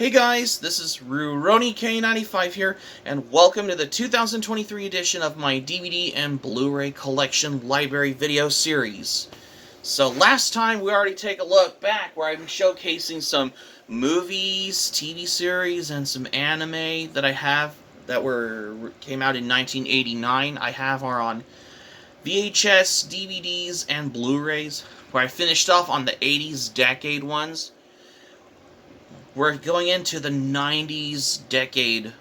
Hey guys, this is RuRoniK95 here, and welcome to the 2023 edition of my DVD and Blu Ray Collection Library video series. So last time we already take a look back where I've been showcasing some movies, TV series, and some anime that I have that came out in 1989. I have are on VHS, DVDs, and Blu-rays, where I finished off on the 80s decade ones. We're going into the 90s decade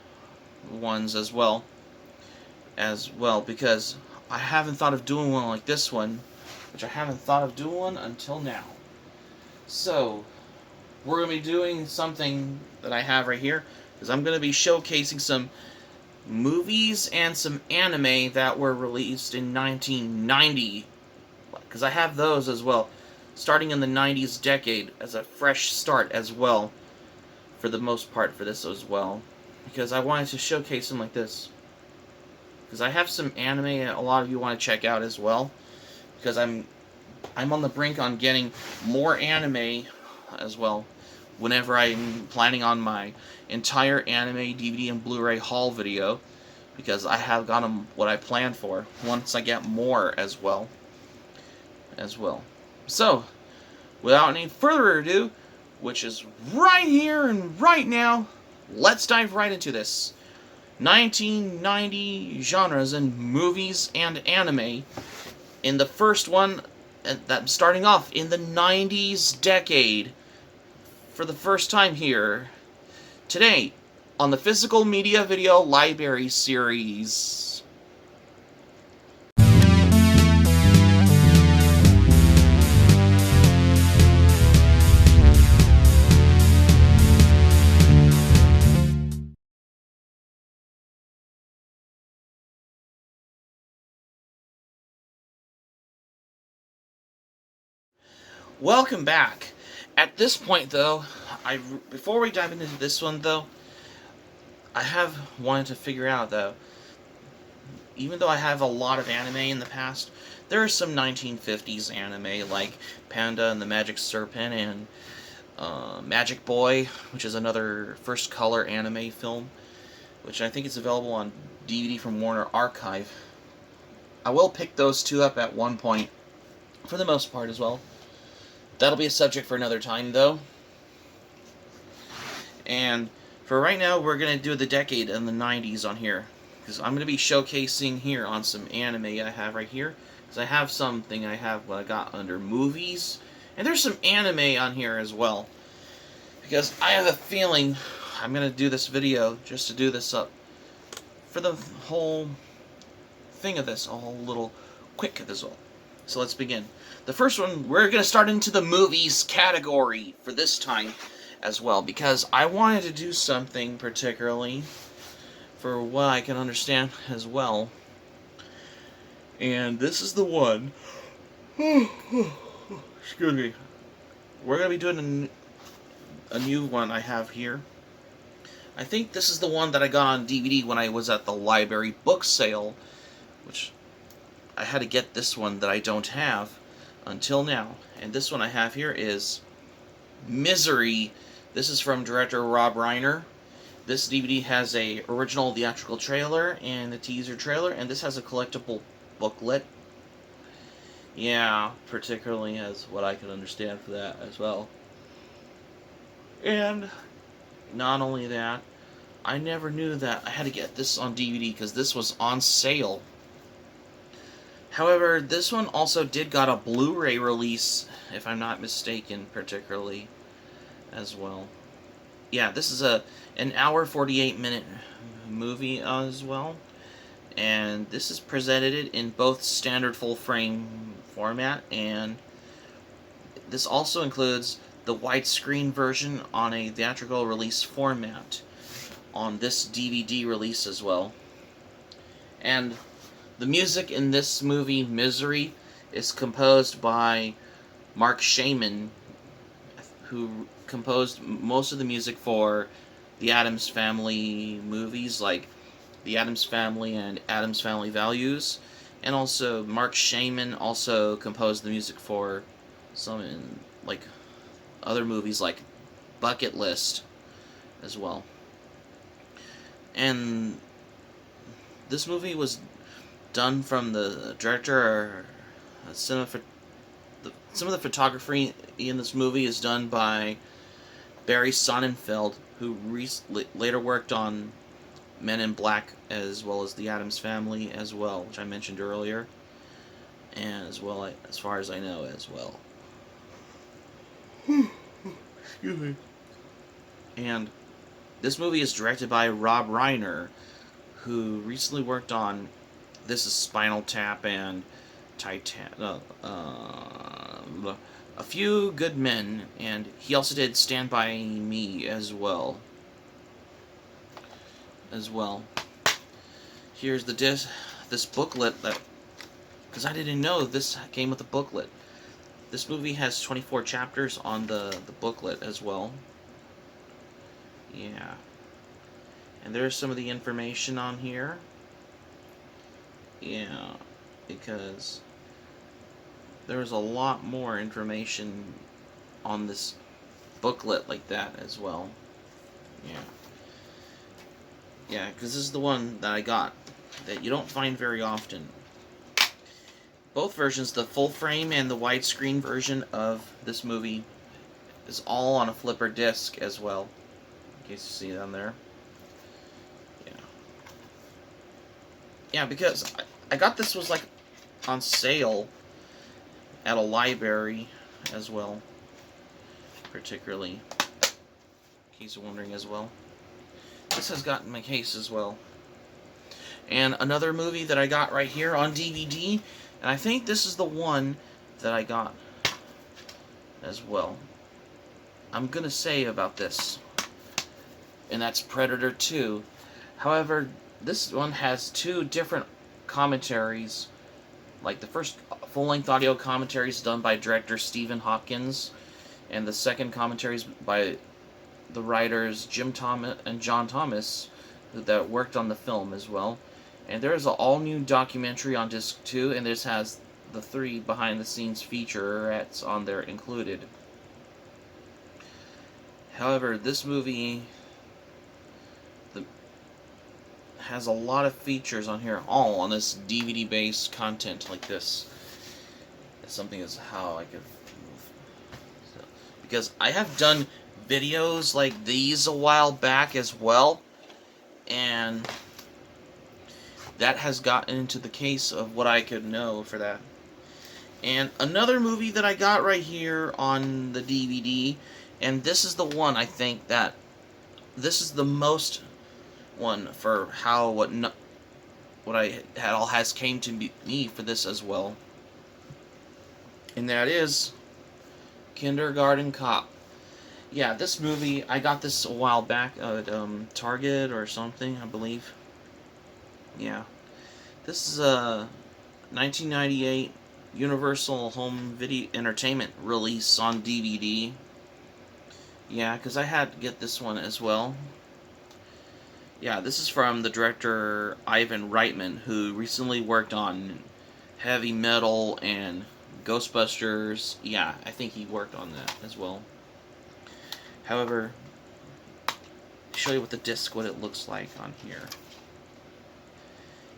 ones as well, because I haven't thought of doing one like this one, which I haven't thought of doing one until now. So, we're going to be doing something that I have right here, because I'm going to be showcasing some movies and some anime that were released in 1990, because I have those as well, starting in the 90s decade as a fresh start as well. For the most part for this as well, because I wanted to showcase them like this, because I have some anime a lot of you want to check out as well, because I'm on the brink on getting more anime as well, whenever I'm planning on my entire anime DVD and Blu-ray haul video, because I have got them what I planned for once I get more as well. So, without any further ado, which is right here and right now, let's dive right into this. 1990 genres in movies and anime. In the first one, that's starting off in the 90s decade, for the first time here, today, on the Physical Media Video Library series. Welcome back. At this point, though, before we dive into this one, though, I have wanted to figure out, though, even though I have a lot of anime in the past, there are some 1950s anime, like Panda and the Magic Serpent and Magic Boy, which is another first color anime film, which I think is available on DVD from Warner Archive. I will pick those two up at one point, for the most part as well. That'll be a subject for another time, though. And for right now, we're going to do the decade in the 90s on here, because I'm going to be showcasing here on some anime I have right here, because I have something what I got under movies, and there's some anime on here as well, because I have a feeling I'm going to do this video just to do this up for the whole thing of this, a whole little quick of this all. So let's begin. The first one, we're going to start into the movies category for this time as well, because I wanted to do something particularly for what I can understand as well. And this is the one. Excuse me. We're going to be doing a new one I have here. I think this is the one that I got on DVD when I was at the library book sale, which I had to get this one that I don't have until now. And this one I have here is Misery. This is from director Rob Reiner. This DVD has a original theatrical trailer and a teaser trailer, and this has a collectible booklet. Yeah, particularly as what I can understand for that as well. And not only that, I never knew that I had to get this on DVD because this was on sale. However, this one also did got a Blu-ray release, if I'm not mistaken, particularly, as well. Yeah, this is an hour 48-minute movie as well, and this is presented in both standard full-frame format, and this also includes the widescreen version on a theatrical release format on this DVD release as well. And the music in this movie, Misery, is composed by Mark Shaman, who composed most of the music for the Addams Family movies, like The Addams Family and Addams Family Values. And also, Mark Shaman also composed the music for some, like, other movies like Bucket List as well. And this movie was done from the director, some of the photography in this movie is done by Barry Sonnenfeld, who later worked on Men in Black as well as The Addams Family as well, which I mentioned earlier, and as well as far as I know as well. Excuse me. And this movie is directed by Rob Reiner, who recently worked on This Is Spinal Tap and A Few Good Men, and he also did Stand By Me as well. Here's this booklet that, because I didn't know this came with a booklet. This movie has 24 chapters on the booklet as well. Yeah. And there's some of the information on here. Yeah, because there's a lot more information on this booklet like that as well. Yeah. Yeah, because this is the one that I got that you don't find very often. Both versions, the full frame and the widescreen version of this movie, is all on a flipper disc as well. In case you see down there. Yeah. Yeah, because I got this was like on sale at a library as well. Particularly. In case you're wondering as well. This has got in my case as well. And another movie that I got right here on DVD, and I think this is the one that I got as well. I'm gonna say about this, and that's Predator 2. However, this one has two different commentaries. Like the first full-length audio commentary is done by director Stephen Hopkins, and the second commentary is by the writers Jim Thomas and John Thomas that worked on the film as well. And there is an all-new documentary on disc 2, and this has the 3 behind-the-scenes featurettes on there included. However, this movie has a lot of features on here, all on this DVD-based content like this. Something is how I could move. So, because I have done videos like these a while back as well, and that has gotten into the case of what I could know for that. And another movie that I got right here on the DVD, and this is the one I think that this is the most one for how what I had all has came to me for this as well, and that is Kindergarten Cop. Yeah, this movie, I got this a while back at Target or something, I believe. Yeah. This is a 1998 Universal Home Video Entertainment release on DVD. Yeah, because I had to get this one as well. Yeah, this is from the director Ivan Reitman, who recently worked on Heavy Metal and Ghostbusters. Yeah, I think he worked on that as well. However, show you with the disc what it looks like on here.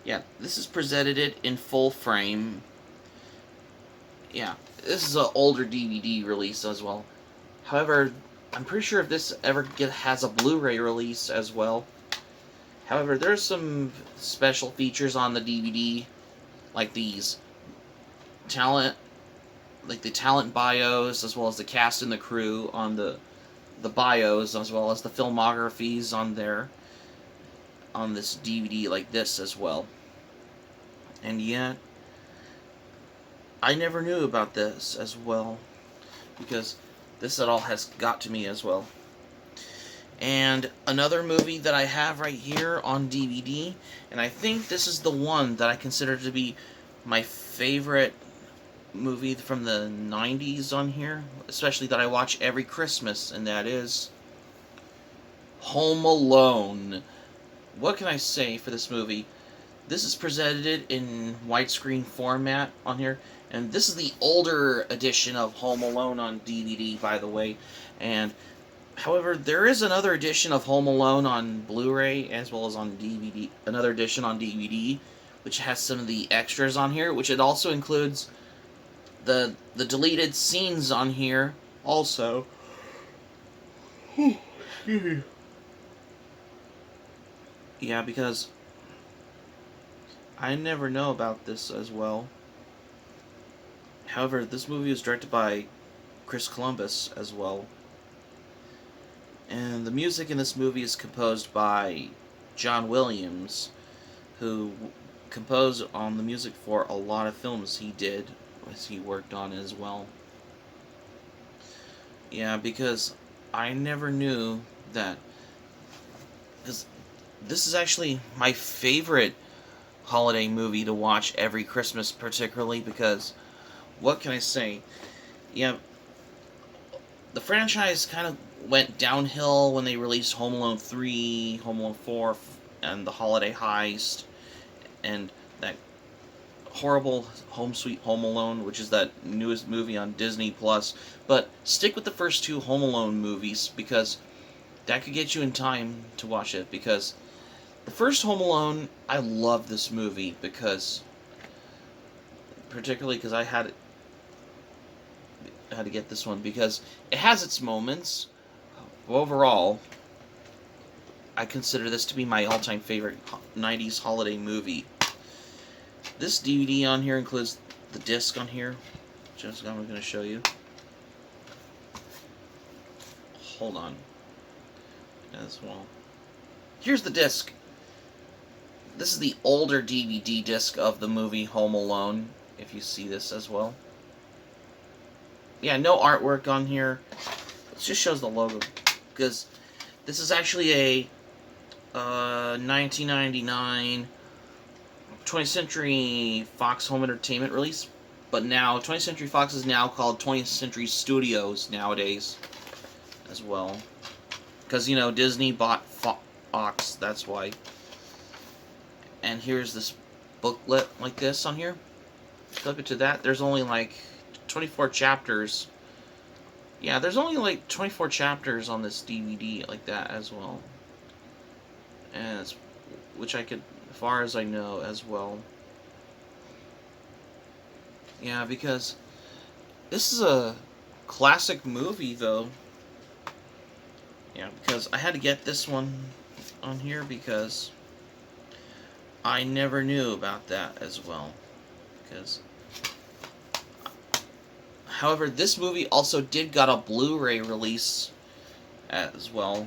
Yeah, this is presented it in full frame. Yeah, this is an older DVD release as well. However, I'm pretty sure if this ever has a Blu Ray release as well. However, there's some special features on the DVD, like these talent bios, as well as the cast and the crew on the bios, as well as the filmographies on there, on this DVD like this as well. And yet, I never knew about this as well, because this at all has got to me as well. And another movie that I have right here on DVD, and I think this is the one that I consider to be my favorite movie from the 90s on here, especially that I watch every Christmas, and that is Home Alone. What can I say for this movie? This is presented in widescreen format on here, and this is the older edition of Home Alone on DVD, by the way, and However, there is another edition of Home Alone on Blu-ray as well as on DVD. Another edition on DVD, which has some of the extras on here, which it also includes the deleted scenes on here. Also, yeah, because I never know about this as well. However, this movie was directed by Chris Columbus as well. And the music in this movie is composed by John Williams, who composed on the music for a lot of films he did, as he worked on as well. Yeah, because I never knew that. Because this is actually my favorite holiday movie to watch every Christmas, particularly because, what can I say? Yeah, the franchise kind of went downhill when they released Home Alone 3, Home Alone 4, and The Holiday Heist, and that horrible Home Sweet Home Alone, which is that newest movie on Disney Plus. But stick with the first two Home Alone movies, because that could get you in time to watch it, because the first Home Alone, I love this movie, particularly because I had to get this one, because it has its moments. Overall, I consider this to be my all-time favorite 90s holiday movie. This DVD on here includes the disc on here, which I'm going to show you. Hold on. As well. Here's the disc. This is the older DVD disc of the movie Home Alone, if you see this as well. Yeah, no artwork on here. It just shows the logo, because this is actually a 1999 20th Century Fox Home Entertainment release, but now 20th Century Fox is now called 20th Century Studios nowadays as well, because, you know, Disney bought Fox, that's why. And here's this booklet like this on here. Flip it to that. There's only like 24 chapters. Yeah, there's only like 24 chapters on this DVD like that as well. And it's, which I could, as far as I know, as well. Yeah, because this is a classic movie, though. Yeah, because I had to get this one on here because I never knew about that as well. Because, however, this movie also did got a Blu-ray release as well.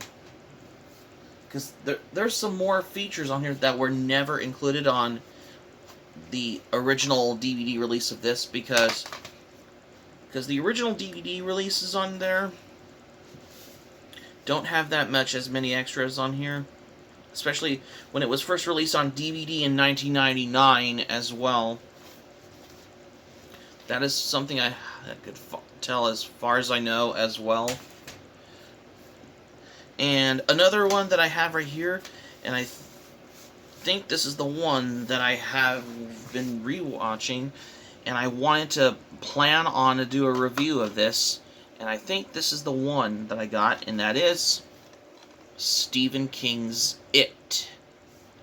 Because there's some more features on here that were never included on the original DVD release of this, because the original DVD releases on there don't have that much as many extras on here. Especially when it was first released on DVD in 1999 as well. That is something I could tell as far as I know as well. And another one that I have right here, and I think this is the one that I have been rewatching, and I wanted to plan on to do a review of this, and I think this is the one that I got, and that is Stephen King's It.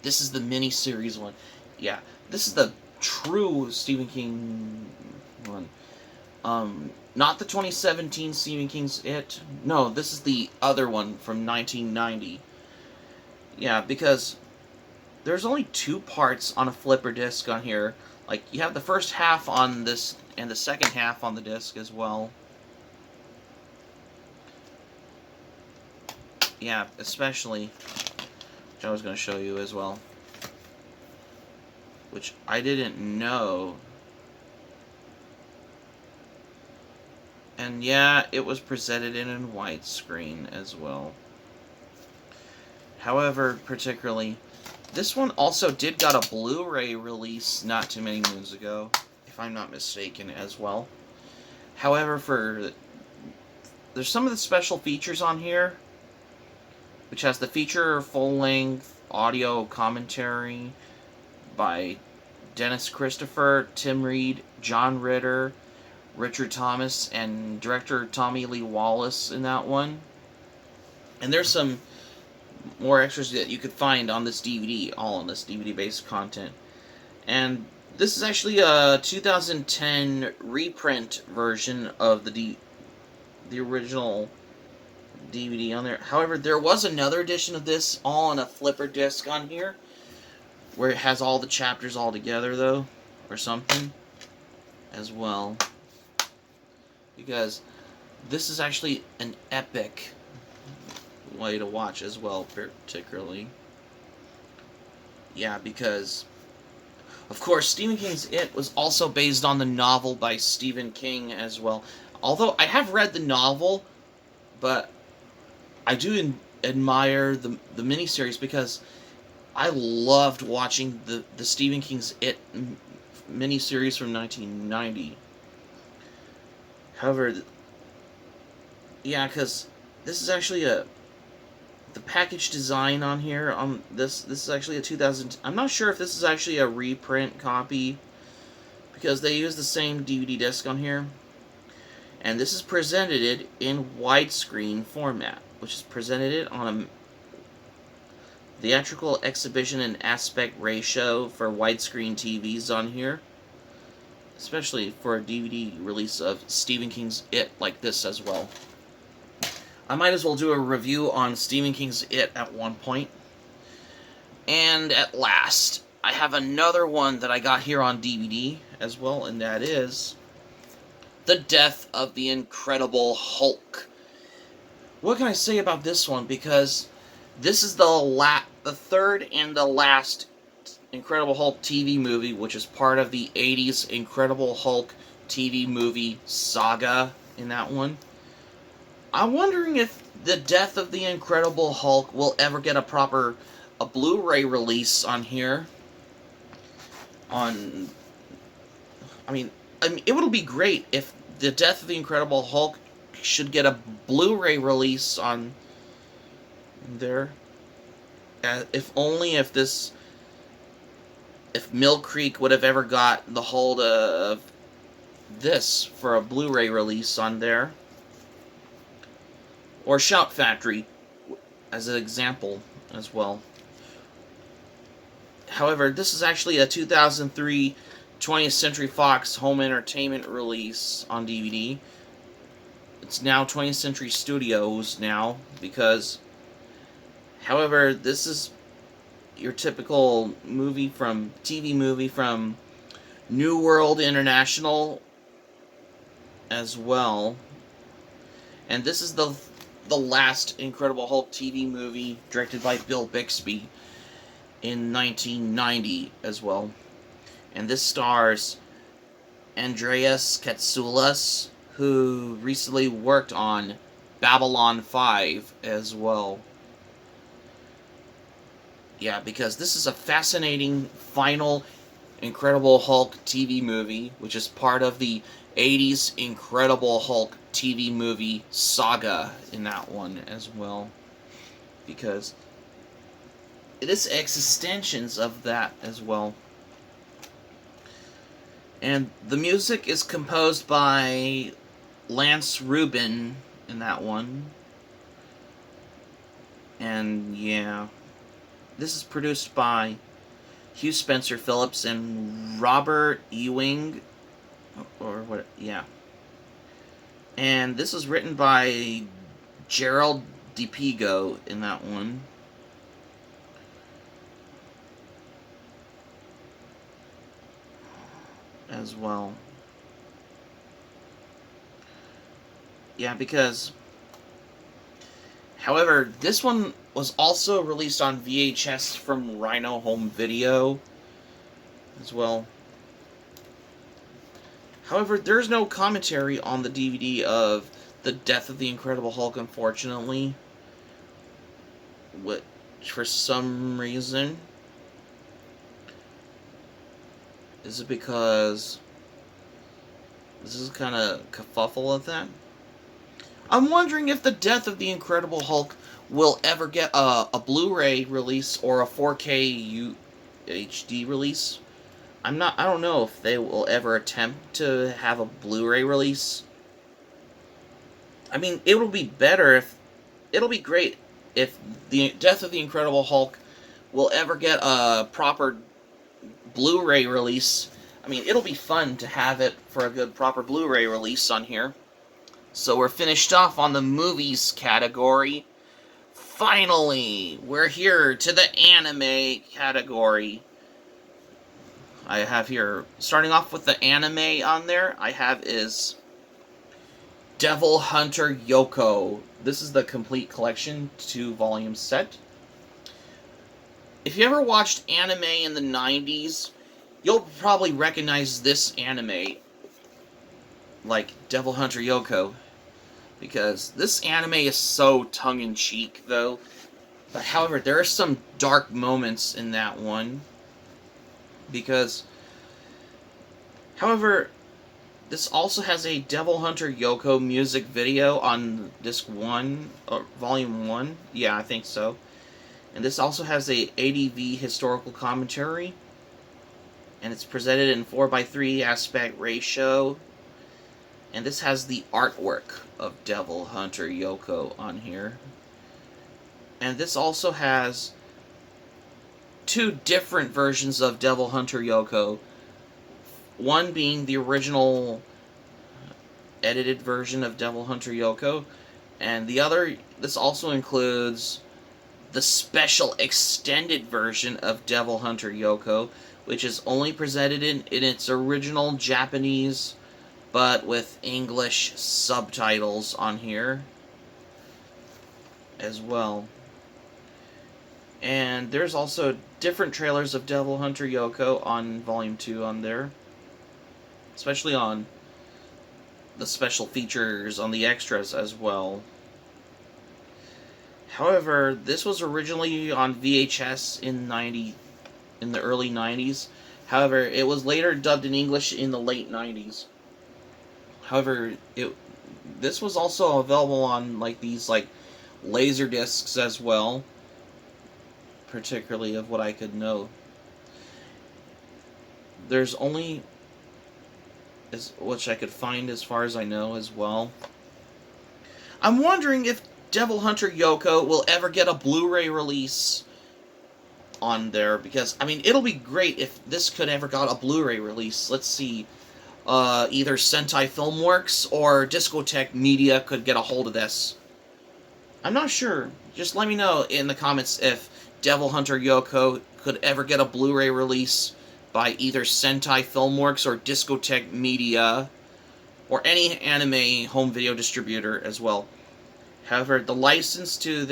This is the mini-series one. Yeah, this is the true Stephen King one. Not the 2017 Stephen King's It. No, this is the other one from 1990. Yeah, because there's only 2 parts on a flipper disc on here. Like, you have the first half on this, and the second half on the disc as well. Yeah, especially, which I was going to show you as well, which I didn't know. And yeah, it was presented in widescreen as well. However, particularly, this one also did got a Blu-ray release not too many moons ago, if I'm not mistaken, as well. However, there's some of the special features on here, which has the feature full-length audio commentary by Dennis Christopher, Tim Reed, John Ritter, Richard Thomas, and director Tommy Lee Wallace in that one. And there's some more extras that you could find on this DVD, all on this DVD-based content. And this is actually a 2010 reprint version of the original DVD on there. However, there was another edition of this, all on a flipper disc on here, where it has all the chapters all together, though, or something, as well. Because this is actually an epic way to watch as well, particularly. Yeah, because, of course, Stephen King's It was also based on the novel by Stephen King as well. Although I have read the novel, but I do admire the miniseries because I loved watching the Stephen King's It miniseries from 1990. However, yeah, because this is actually the package design on here on this is actually a 2000. I'm not sure if this is actually a reprint copy because they use the same DVD disc on here, and this is presented it in widescreen format, which is presented it on a theatrical exhibition and aspect ratio for widescreen TVs on here, especially for a DVD release of Stephen King's It like this as well. I might as well do a review on Stephen King's It at one point. And at last, I have another one that I got here on DVD as well, and that is The Death of the Incredible Hulk. What can I say about this one? Because this is the third and the last Incredible Hulk TV movie, which is part of the 80s Incredible Hulk TV movie saga in that one. I'm wondering if The Death of the Incredible Hulk will ever get a Blu Ray release on here. I mean, it would be great if The Death of the Incredible Hulk should get a Blu Ray release on there. If Mill Creek would have ever got the hold of this for a Blu Ray release on there. Or Shout Factory, as an example, as well. However, this is actually a 2003 20th Century Fox home entertainment release on DVD. It's now 20th Century Studios now, because, however, this is your typical TV movie from New World International as well. And this is the last Incredible Hulk TV movie directed by Bill Bixby in 1990 as well. And this stars Andreas Katsoulas, who recently worked on Babylon 5 as well. Yeah, because this is a fascinating final Incredible Hulk TV movie, which is part of the 80s Incredible Hulk TV movie saga in that one as well, because it is extensions of that as well. And the music is composed by Lance Rubin in that one. And yeah, this is produced by Hugh Spencer Phillips and Robert Ewing, or what? Yeah. And this was written by Gerald DePigo in that one. As well. Yeah, because, however, this one was also released on VHS from Rhino Home Video as well. However, there's no commentary on the DVD of The Death of the Incredible Hulk, unfortunately. Which, for some reason, is it because this is kind of kerfuffle of that? I'm wondering if The Death of the Incredible Hulk will ever get a Blu-ray release or a 4K UHD release. I don't know if they will ever attempt to have a Blu-ray release. I mean, it'll be great if the Death of the Incredible Hulk will ever get a proper Blu-ray release. I mean, it'll be fun to have it for a good proper Blu-ray release on here. So we're finished off on the movies category. Finally, we're here to the anime category. I have here, starting off with the anime on there, I have is Devil Hunter Yoko. This is the complete collection, 2-volume set. If you ever watched anime in the 90s, you'll probably recognize this anime, like Devil Hunter Yoko, because this anime is so tongue-in-cheek, though. But however, there are some dark moments in that one, because, however, this also has a Devil Hunter Yoko music video on disc 1, or volume 1, yeah, I think so. And this also has a ADV historical commentary, and it's presented in 4:3 aspect ratio. And this has the artwork of Devil Hunter Yoko on here. And this also has 2 different versions of Devil Hunter Yoko. One being the original edited version of Devil Hunter Yoko, and the other, this also includes the special extended version of Devil Hunter Yoko, which is only presented in its original Japanese, but with English subtitles on here as well. And there's also different trailers of Devil Hunter Yoko on Volume 2 on there, especially on the special features on the extras as well. However, this was originally on VHS in the early 90s. However, it was later dubbed in English in the late 90s. However, this was also available on these laser discs as well, particularly of what I could know. There's only, which I could find as far as I know as well. I'm wondering if Devil Hunter Yoko will ever get a Blu-ray release on there, because, I mean, it'll be great if this could ever got a Blu-ray release. Let's see, either Sentai Filmworks or Discotek Media could get a hold of this. I'm not sure. Just let me know in the comments if Devil Hunter Yoko could ever get a Blu-ray release by either Sentai Filmworks or Discotek Media, or any anime home video distributor as well. However, the license to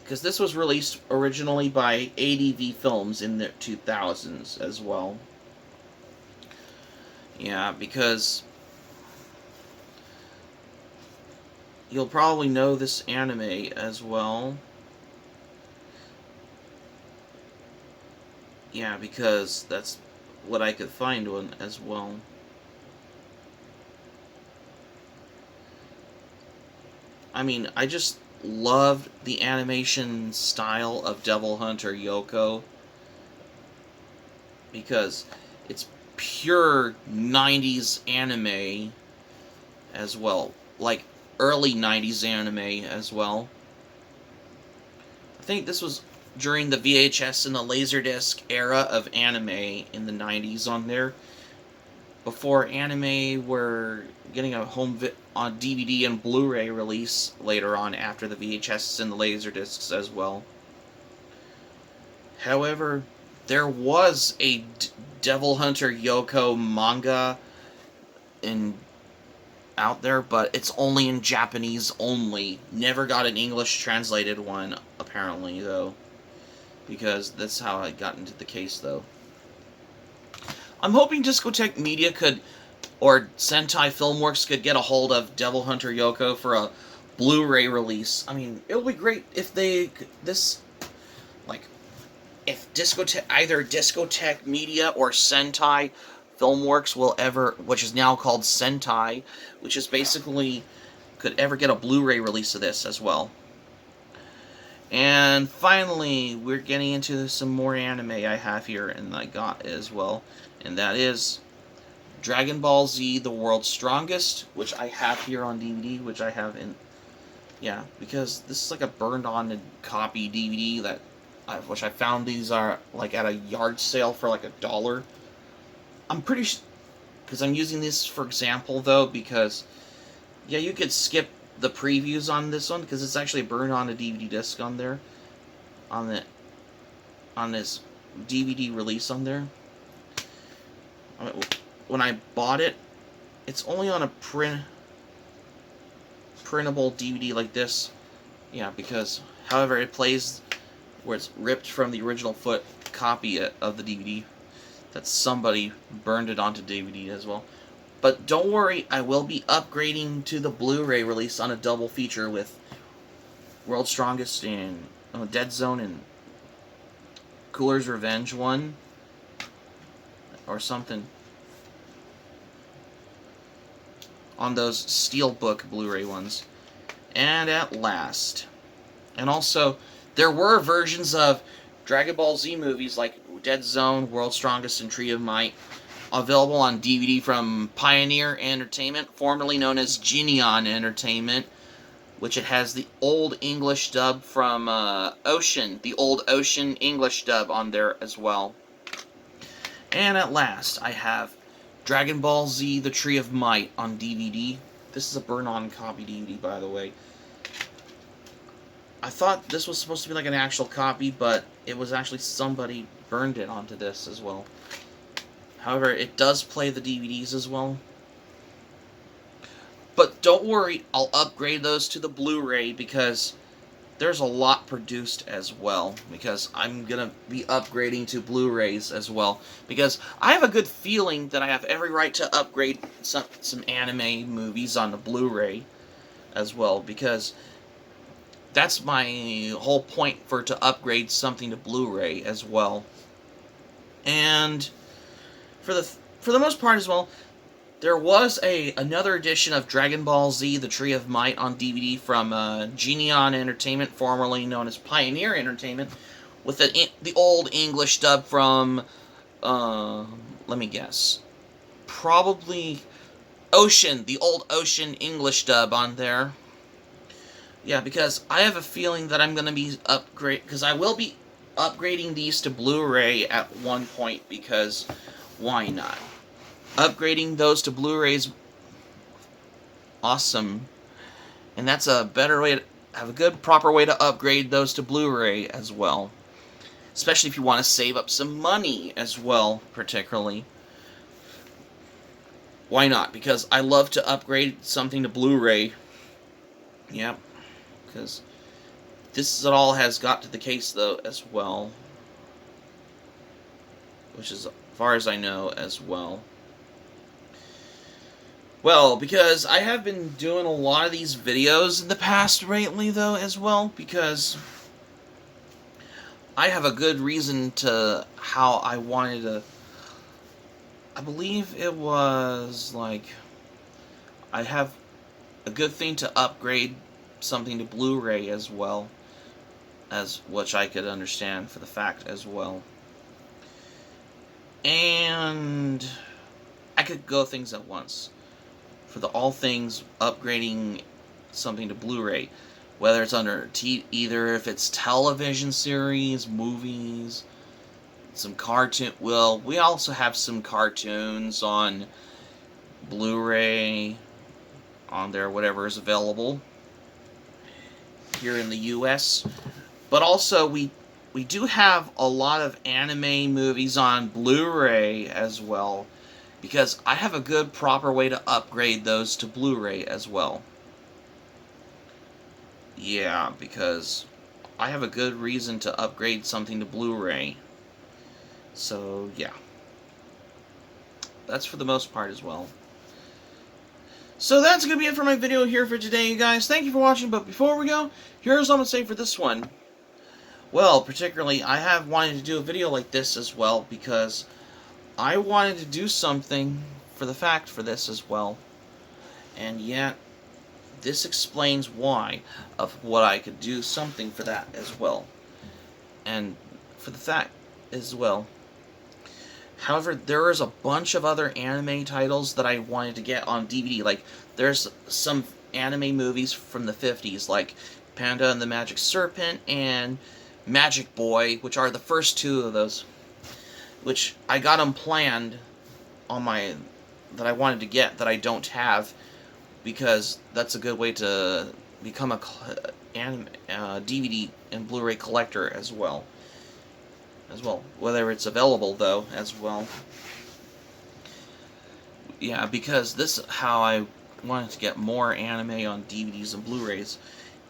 because this was released originally by ADV Films in the 2000s as well. Yeah, because you'll probably know this anime as well. Yeah, because that's what I could find one as well. I mean, I just loved the animation style of Devil Hunter Yoko, because it's pure 90s anime as well, like early 90s anime as well. I think this was during the VHS and the Laserdisc era of anime in the 90s on there, before anime were getting a on DVD and Blu Ray release later on after the VHS and the Laserdiscs as well. However, there was a Devil Hunter Yoko manga out there, but it's only in Japanese only. Never got an English translated one, apparently, though, because that's how I got into the case, though. I'm hoping Discotek Media or Sentai Filmworks could get a hold of Devil Hunter Yoko for a Blu-ray release. I mean, it would be great if if either Discotek Media or Sentai Filmworks which is now called Sentai, which is basically, could ever get a Blu-ray release of this as well. And finally, we're getting into some more anime I have here and I got as well. And that is Dragon Ball Z: The World's Strongest, which I have here on DVD, which I have in Yeah, because this is like a burned-on copy DVD which I found these are like at a yard sale for like $1. I'm pretty sure, because I'm using this for example though, because yeah, you could skip the previews on this one because it's actually burned on a DVD disc on there, on the on this DVD release on there. When I bought it, it's only on a printable DVD like this. Yeah, because however it plays where it's ripped from the original copy of the DVD. That somebody burned it onto DVD as well. But don't worry, I will be upgrading to the Blu-ray release on a double feature with World's Strongest and Dead Zone and Cooler's Revenge 1 or something on those Steelbook Blu-ray ones. And at last, and also there were versions of Dragon Ball Z movies like Dead Zone, World's Strongest, and Tree of Might available on DVD from Pioneer Entertainment, formerly known as Geneon Entertainment, which it has the old English dub from Ocean, the old Ocean English dub on there as well. And at last, I have Dragon Ball Z, The Tree of Might on DVD. This is a burn-on copy DVD, by the way. I thought this was supposed to be like an actual copy, but it was actually somebody burned it onto this as well. However, it does play the DVDs as well. But don't worry, I'll upgrade those to the Blu-ray because there's a lot produced as well. Because I'm going to be upgrading to Blu-rays as well. Because I have a good feeling that I have every right to upgrade some anime movies on the Blu-ray as well. Because that's my whole point to upgrade something to Blu-ray as well. And for the most part as well, there was another edition of Dragon Ball Z, The Tree of Might on DVD from Geneon Entertainment, formerly known as Pioneer Entertainment, with the old English dub from, let me guess, probably Ocean, the old Ocean English dub on there. Yeah, because I have a feeling that I'm going to be because I will be upgrading these to Blu-ray at one point, because why not? Upgrading those to Blu-rays, awesome. And that's a better way have a good, proper way to upgrade those to Blu-ray as well. Especially if you want to save up some money as well, particularly. Why not? Because I love to upgrade something to Blu-ray. Yep. Because this all has got to the case, though, as well. Which is, as far as I know, as well. Well, because I have been doing a lot of these videos in the past lately, though, as well, because I have a good reason to how I wanted to. I believe it was, like, I have a good thing to upgrade something to Blu-ray as well, as which I could understand for the fact as well. And I could go things at once. For all things upgrading something to Blu-ray, whether it's under either if it's television series, movies, some cartoon. Well, we also have some cartoons on Blu-ray on there, whatever is available here in the U.S. But also we do have a lot of anime movies on Blu-ray as well, because I have a good, proper way to upgrade those to Blu-ray as well. Yeah, because I have a good reason to upgrade something to Blu-ray. So, yeah. That's for the most part as well. So that's going to be it for my video here for today, you guys. Thank you for watching, but before we go, here's what I'm going to say for this one. Well, particularly, I have wanted to do a video like this as well, because I wanted to do something for this as well, and yet this explains why of what I could do something for that as well, and for the fact as well. However, there is a bunch of other anime titles that I wanted to get on DVD. Like, there's some anime movies from the 50s, like Panda and the Magic Serpent and Magic Boy, which are the first two of those, which I got them planned on my, that I wanted to get, that I don't have, because that's a good way to become a DVD and Blu Ray collector as well. Whether it's available, though, as well. Yeah, because this is how I wanted to get more anime on DVDs and Blu-rays,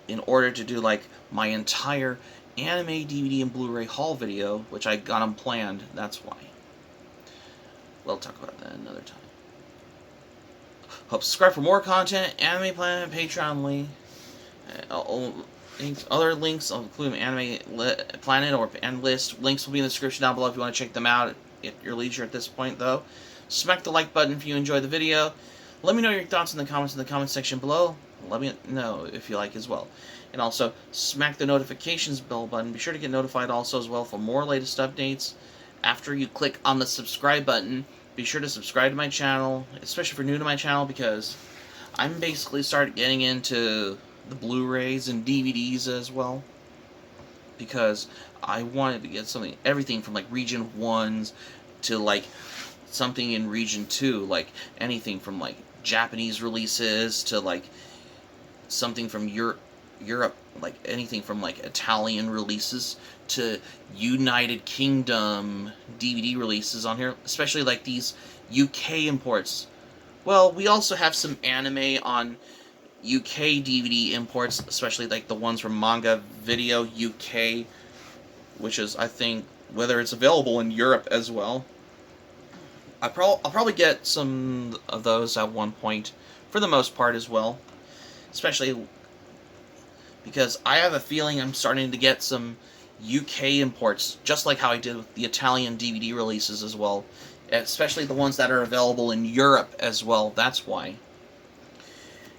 in order to do, like, my entire anime DVD and Blu-ray haul video, which I got them planned. That's why. We'll talk about that another time. Hope subscribe for more content. Anime Planet, Patreon link. Other links, including Anime Planet or End List. Links will be in the description down below if you want to check them out at your leisure at this point, though. Smack the like button if you enjoyed the video. Let me know your thoughts in the comment section below. Let me know if you like as well. And also, smack the notifications bell button. Be sure to get notified also as well for more latest updates. After you click on the subscribe button, be sure to subscribe to my channel, especially if you're new to my channel, because I'm basically started getting into the Blu-rays and DVDs as well, because I wanted to get something, everything from like Region 1s to like something in Region 2, like anything from like Japanese releases to like something from Europe, like anything from like Italian releases to United Kingdom DVD releases on here, especially like these UK imports. Well, we also have some anime on UK DVD imports, especially like the ones from Manga Video UK, which is, I think, whether it's available in Europe as well. I'll probably get some of those at one point, for the most part as well, especially because I have a feeling I'm starting to get some UK imports, just like how I did with the Italian DVD releases as well, especially the ones that are available in Europe as well. That's why.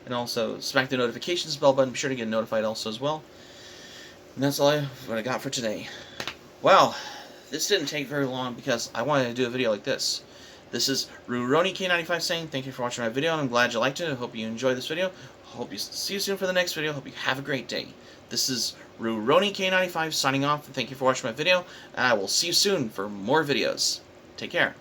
And also, smack the notifications bell button. Be sure to get notified also as well. And that's all what I got for today. Well, this didn't take very long because I wanted to do a video like this. This is Rurouni K95 saying thank you for watching my video, and I'm glad you liked it. I hope you enjoyed this video. Hope you see you soon for the next video. Hope you have a great day. This is Rurouni K95 signing off. Thank you for watching my video, and I will see you soon for more videos. Take care.